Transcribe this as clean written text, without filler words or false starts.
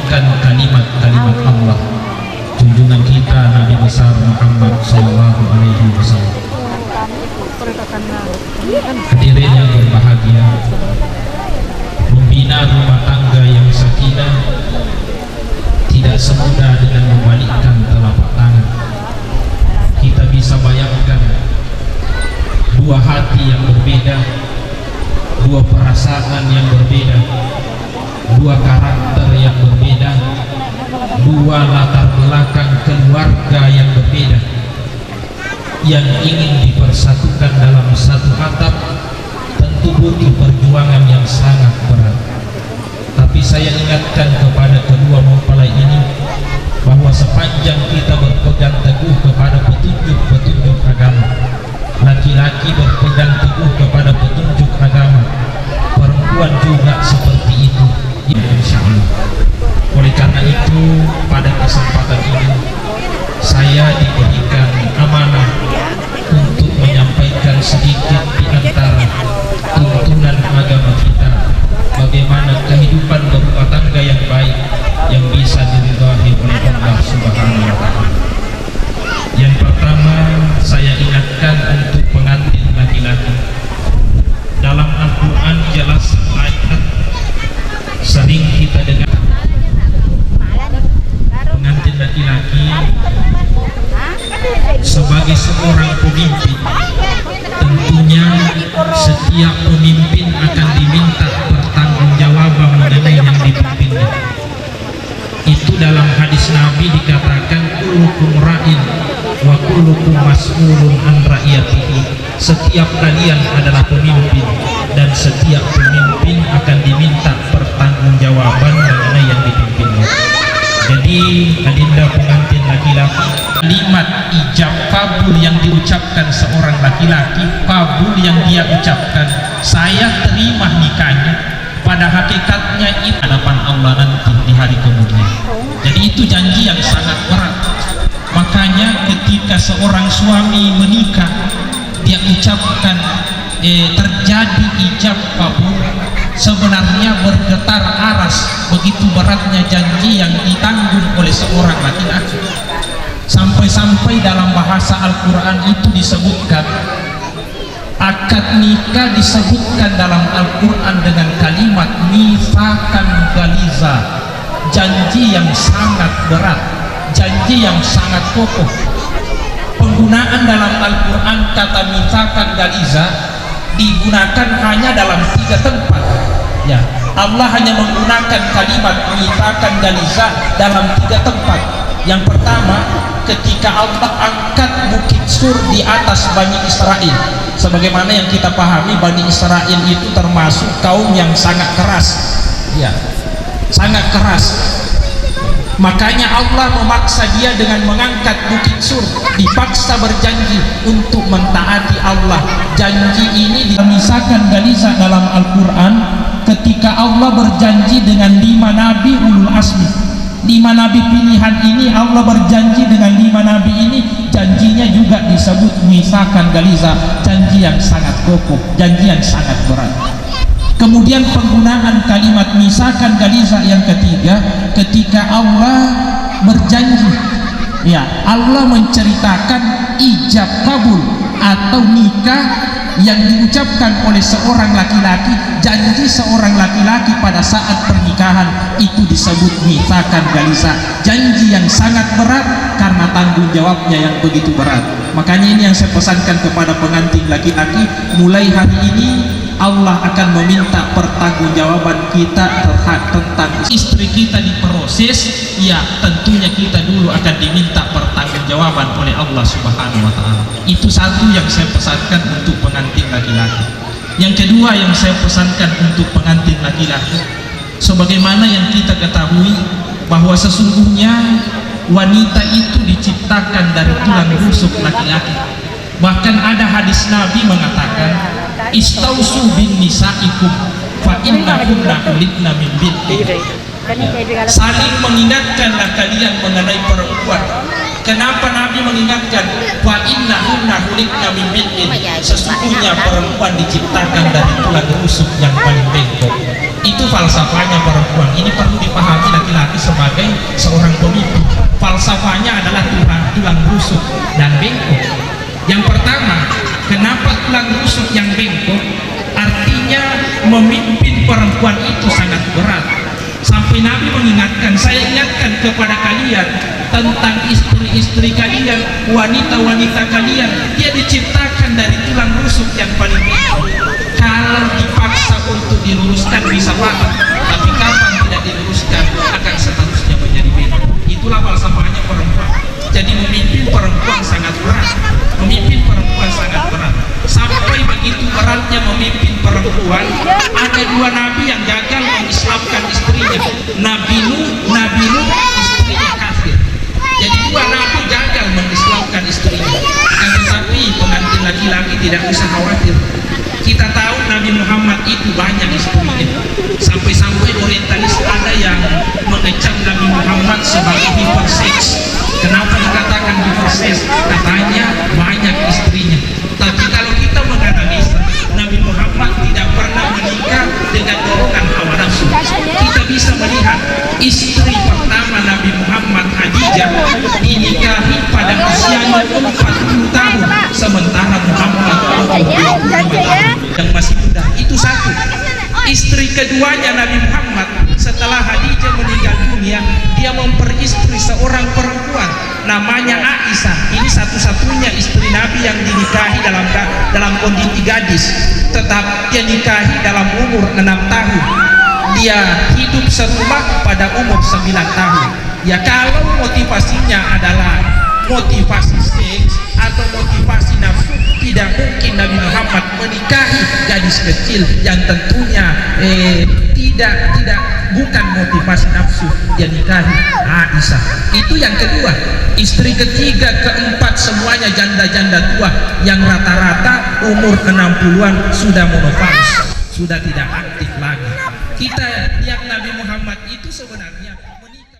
membalikkan kalimat-kalimat Allah junjungan kita Nabi besar Muhammad Sallallahu Alaihi Wasallam. Hadirin yang berbahagia, membina rumah tangga yang sakinah tidak semudah dengan membalikkan telapak tangan. Kita bisa bayangkan dua hati yang berbeda, dua perasaan yang berbeda, dua karakter yang berbeda, dua latar belakang keluarga yang berbeda, yang ingin dipersatukan dalam satu atap, tentu butuh perjuangan yang sangat berat. Tapi saya ingatkan kepada kedua mempelai ini bahwa sepanjang kita berpegang teguh kepada petunjuk-petunjuk agama, laki-laki berpegang teguh kepada petunjuk agama, perempuan juga seperti itu, insya Allah. Oleh karena itu, pada kesempatan ini saya diberikan amanah untuk menyampaikan sedikit di antara tuntunan agama kita, bagaimana kehidupan berumah tangga yang baik yang bisa diridhai oleh Allah Subhanahu wa Ta'ala. Yang pertama, saya ingatkan untuk pengantin laki-laki. Dalam Al-Quran jelas ayat sering kita dengar pengantin laki-laki sebagai seorang pemimpin. Tentunya setiap pemimpin akan diminta pertanggungjawaban mengenai yang dipimpinnya. Itu dalam hadis Nabi dikatakan kullukum ra'in wa kullukum mas'ulun an ra'iyatihi. Setiap kalian adalah pemimpin dan setiap pemimpin akan diminta pertanggungjawaban mengenai yang dipimpinnya. Jadi adinda pengantin laki-laki, kalimat ijab kabul yang diucapkan seorang laki-laki, kabul yang dia ucapkan, saya terima nikahnya, pada hakikatnya itu hadapan Allah nanti di hari kemudian. Jadi itu janji yang sangat berat. Makanya ketika seorang suami menikah, dia ucapkan terjadi ijab kabul, sebenarnya bergetar aras, begitu beratnya janji yang ditanggung oleh seorang laki-laki. Sampai-sampai dalam bahasa Al-Quran itu disebutkan, akad nikah disebutkan dalam Al-Quran dengan kalimat mitsakan galiza, janji yang sangat berat, janji yang sangat kokoh. Penggunaan dalam Al-Quran kata mitsakan galiza digunakan hanya dalam 3 tempat. Ya, Allah hanya menggunakan kalimat mitsakan galiza dalam 3 tempat. Yang pertama, ketika Allah angkat bukit Sur di atas Bani Israel. Sebagaimana yang kita pahami, Bani Israel itu termasuk kaum yang sangat keras. Ya, sangat keras. Makanya Allah memaksa dia dengan mengangkat bukit Sur, dipaksa berjanji untuk mentaati Allah. Janji ini dimisalkan galiza dalam Al-Quran ketika Allah berjanji dengan 5 nabi ulul asmi. 5 nabi pilihan ini Allah berjanji dengan 5 nabi ini, janjinya juga disebut misalkan galiza, janji yang sangat kokoh, janji yang sangat berat. Kemudian penggunaan kalimat misalkan galiza yang ketiga, ketika Allah berjanji, ya, Allah menceritakan ijab kabul atau nikah yang diucapkan oleh seorang laki-laki, janji seorang laki-laki pada saat pernikahan itu disebut misalkan galiza, janji yang sangat berat karena tanggung jawabnya yang begitu berat. Makanya ini yang saya pesankan kepada pengantin laki-laki, mulai hari ini Allah akan meminta pertanggungjawaban kita tentang istri kita diproses, ya tentunya kita dulu akan diminta pertanggungjawaban oleh Allah Subhanahu wa Ta'ala. Itu satu yang saya pesankan untuk pengantin laki-laki. Yang kedua yang saya pesankan untuk pengantin laki-laki, sebagaimana yang kita ketahui bahwa sesungguhnya wanita itu diciptakan dari tulang rusuk laki-laki. Bahkan ada hadis Nabi mengatakan, istausu bin nisaikum fa innahunna khuliqna min bintin. Saling mengingatkanlah kalian mengenai perempuan. Kenapa Nabi mengingatkan fa innahunna khuliqna min bintin? Sesungguhnya perempuan diciptakan dari tulang rusuk yang paling bengkok. Itu falsafahnya perempuan. Ini perlu dipahami laki-laki. apalagi sebagai seorang pemimpin. Falsafahnya adalah tulang rusuk dan bengkok. Yang pertama, kenapa tulang rusuk yang bengkok? Artinya memimpin perempuan itu sangat berat. Sampai Nabi mengingatkan, saya ingatkan kepada kalian tentang istri-istri kalian, wanita-wanita kalian. Dia diciptakan dari tulang rusuk yang paling bengkok. Kalau dipaksa untuk diluruskan bisa paham, tapi kapan tidak diluruskan akan seterusnya menjadi bengkok. Itulah falsafahnya perempuan. Jadi memimpin perempuan sangat berat. Memimpin perempuan sangat berat. Sampai begitu beratnya memimpin perempuan, ada dua nabi yang gagal mengislamkan istrinya. Nabi Nuh istrinya kafir. Jadi dua nabi gagal mengislamkan istrinya. Tetapi pengantin laki-laki tidak usah khawatir. Kita tahu Nabi Muhammad itu banyak istrinya. Sampai-sampai orientalis ada yang mengecam Nabi Muhammad sebagai hiperseks. Kenapa dikatakan hiperseks? Katanya banyak istrinya. Tapi kalau kita menganalisa, Nabi Muhammad tidak pernah menikah dengan dorongan hawa nafsu. Kita bisa melihat istri pertama Nabi Muhammad, Khadijah, dinikahi pada usianya 40 tahun, sementara Muhammad 22 tahun yang masih muda. Itu satu. Istri keduanya Nabi Muhammad setelah Khadijah meninggal dunia, dia memperistri seorang perempuan namanya Aisyah. Ini satu-satunya istri Nabi yang dinikahi dalam kondisi gadis, tetap dia nikahi dalam umur 6 tahun. Dia hidup serumah pada umur 9 tahun. Ya, kalau motivasinya adalah motivasi seks atau motivasi nafsu, tidak mungkin Nabi Muhammad menikahi gadis kecil yang tentunya bukan motivasi nafsu. Dia nikahi Aisyah. Itu yang kedua. Istri ketiga, keempat, semuanya janda-janda tua yang rata-rata umur 60-an sudah menopause, sudah tidak aktif lagi. Kita lihat Nabi Muhammad itu sebenarnya menikah.